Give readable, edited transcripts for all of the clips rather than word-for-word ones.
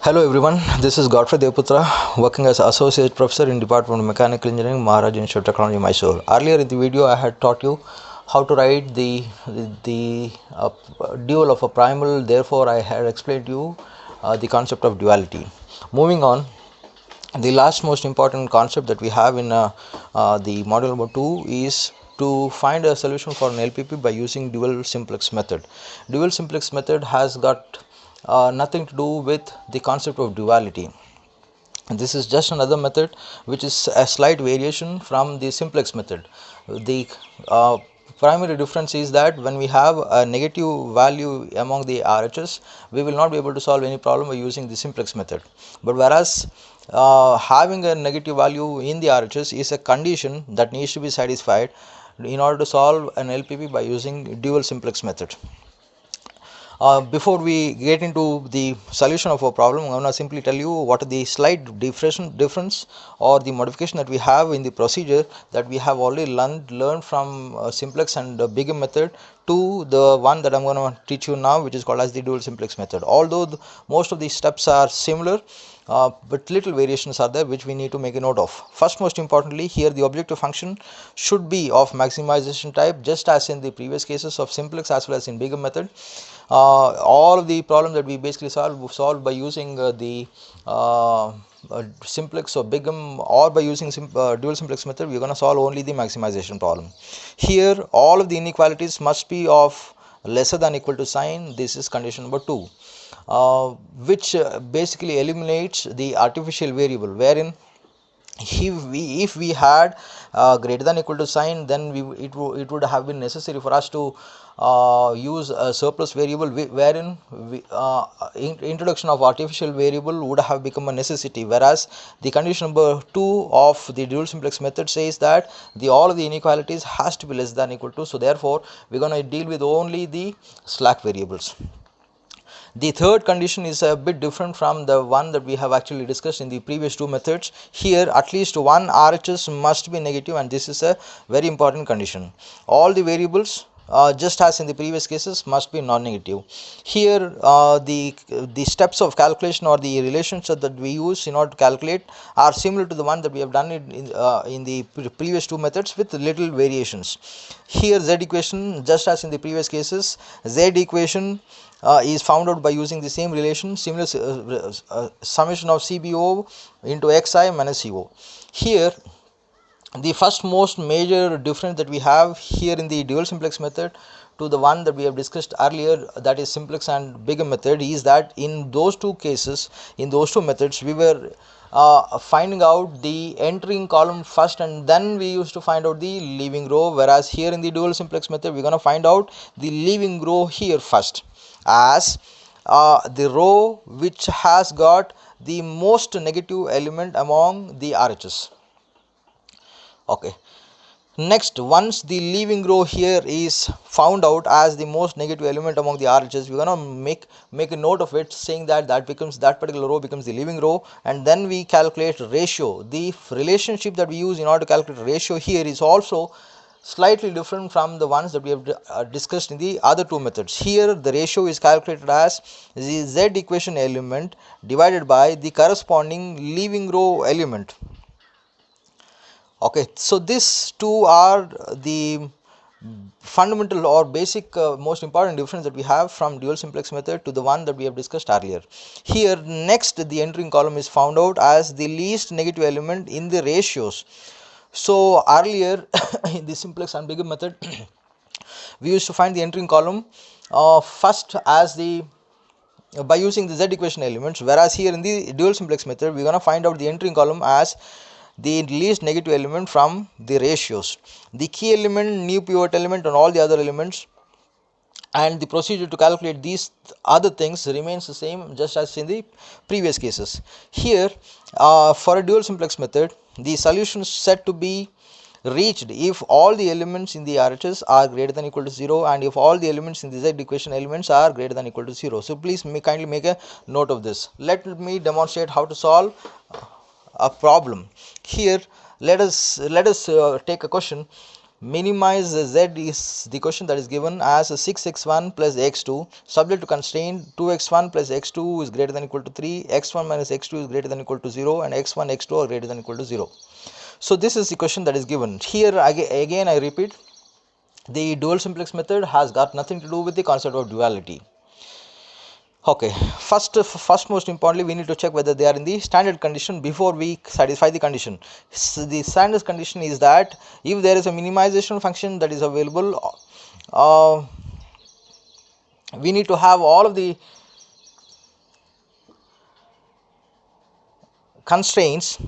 Hello everyone, this is Godfrey Devaputra, working as Associate Professor in Department of Mechanical Engineering, Maharaj Institute of Technology, Mysore. Earlier in the video, I had taught you how to write the dual of a primal. Therefore, I had explained to you the concept of duality. Moving on, the last most important concept that we have in the module number 2 is to find a solution for an LPP by using dual simplex method. Dual simplex method has got nothing to do with the concept of duality. This is just another method which is a slight variation from the simplex method. The primary difference is that when we have a negative value among the RHS, we will not be able to solve any problem by using the simplex method. But whereas having a negative value in the RHS is a condition that needs to be satisfied in order to solve an LPP by using dual simplex method. Before we get into the solution of our problem, I'm going to simply tell you what are the slight difference or the modification that we have in the procedure that we have already learned from simplex and BIGAM method to the one that I'm going to teach you now, which is called as the dual simplex method. Although most of these steps are similar, but little variations are there which we need to make a note of. First, most importantly, here the objective function should be of maximization type, just as in the previous cases of simplex as well as in BIGAM method. All of the problem that we basically solve by using the simplex or BIGAM or by using dual simplex method, we are going to solve only the maximization problem. Here all of the inequalities must be of lesser than equal to sign. This is condition number 2, which basically eliminates the artificial variable, wherein if we had greater than equal to sign, then it would have been necessary for us to use a surplus variable, wherein introduction of artificial variable would have become a necessity, whereas the condition number 2 of the dual simplex method says that all of the inequalities has to be less than equal to, so therefore we are going to deal with only the slack variables. The third condition is a bit different from the one that we have actually discussed in the previous two methods. Here at least one RHS must be negative, and this is a very important condition. All the variables, just as in the previous cases, must be non-negative. Here the steps of calculation or the relationship that we use in order to calculate are similar to the one that we have done in the previous two methods with little variations. Here Z equation, just as in the previous cases, Z equation is found out by using the same relation, similar summation of CBO into Xi minus CO. Here the first most major difference that we have here in the dual simplex method to the one that we have discussed earlier, that is simplex and BIGAM method, is that in those two cases, in those two methods, we were finding out the entering column first and then we used to find out the leaving row, whereas here in the dual simplex method we are going to find out the leaving row here first, as the row which has got the most negative element among the RHS. Okay, next, once the leaving row here is found out as the most negative element among the RHS, we're gonna make a note of it, saying that that particular row becomes the leaving row, and then we calculate ratio. The relationship that we use in order to calculate ratio here is also slightly different from the ones that we have discussed in the other two methods. Here the ratio is calculated as the Z equation element divided by the corresponding leaving row element. Okay, so these two are the fundamental or basic most important difference that we have from dual simplex method to the one that we have discussed earlier. Here next, the entering column is found out as the least negative element in the ratios. So earlier in the simplex and BIGAM method we used to find the entering column first as the by using the Z equation elements, whereas here in the dual simplex method we are going to find out the entering column as the least negative element from the ratios. The key element, new pivot element and all the other elements, and the procedure to calculate these other things remains the same, just as in the previous cases. Here for a dual simplex method, the solution is said to be reached if all the elements in the RHS are greater than equal to 0 and if all the elements in the Z equation elements are greater than equal to 0. So please kindly make a note of this. Let me demonstrate how to solve a problem. Here let us take a question. minimize z is the question that is given as 6x1 plus x2 subject to constraint 2x1 plus x2 is greater than equal to 3, x1 minus x2 is greater than equal to 0, and x1 x2 are greater than equal to 0. So this is the question that is given here. Again I repeat, the dual simplex method has got nothing to do with the concept of duality. Okay, first most importantly, we need to check whether they are in the standard condition before we satisfy the condition. So the standard condition is that if there is a minimization function that is available, we need to have all of the constraints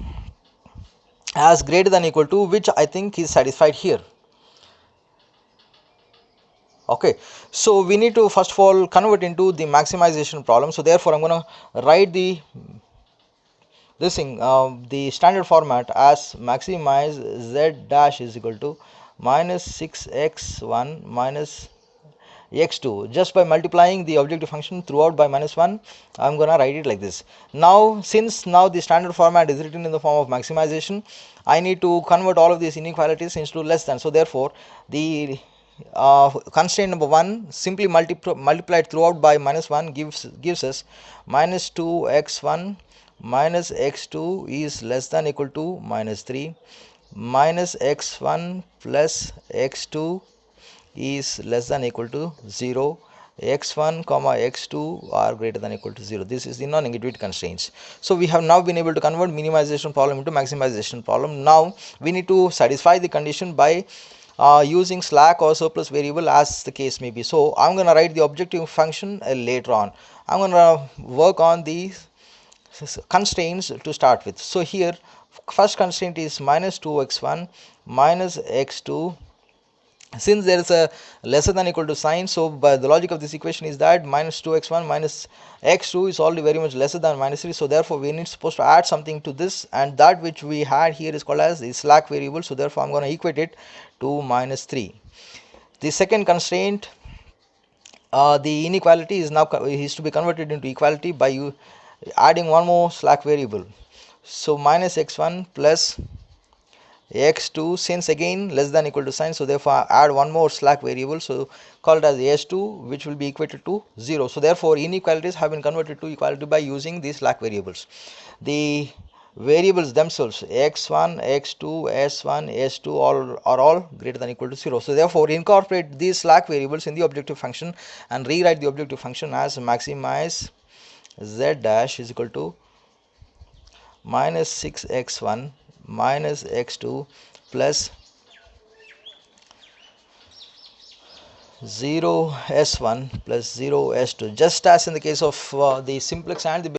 as greater than equal to, which I think is satisfied here. Okay, so we need to first of all convert into the maximization problem. So therefore I'm going to write the the standard format as maximize z dash is equal to minus 6x1 minus x2. Just by multiplying the objective function throughout by minus 1, I'm going to write it like this. Now since now the standard format is written in the form of maximization, I need to convert all of these inequalities into less than. So therefore the constraint number 1 simply multiplied throughout by minus 1 gives us minus 2x1 minus x2 is less than equal to minus 3, minus x1 plus x2 is less than equal to 0, x1 comma x2 are greater than equal to 0. This is the non-negativity constraints. So we have now been able to convert minimization problem into maximization problem. Now we need to satisfy the condition by using slack or surplus variable as the case may be. So I'm going to write the objective function later on. I'm going to work on the constraints to start with. So here first constraint is minus 2x1 minus x2. Since there is a lesser than equal to sign, so by the logic of this equation is that minus 2x1 minus x2 is already very much lesser than minus 3, so therefore we need supposed to add something to this, and that which we had here is called as the slack variable. So therefore I'm going to equate it to minus 3. The second constraint, the inequality is now is to be converted into equality by adding one more slack variable. So minus x1 plus x2, since again less than equal to sign, so therefore add one more slack variable, so called as s2, which will be equated to 0. So therefore inequalities have been converted to equality by using these slack variables. The variables themselves x1 x2 s1 s2 all are all greater than equal to 0. So therefore incorporate these slack variables in the objective function and rewrite the objective function as maximize z dash is equal to minus 6x1 minus x2 plus 0 s1 plus 0 s2, just as in the case of the simplex and the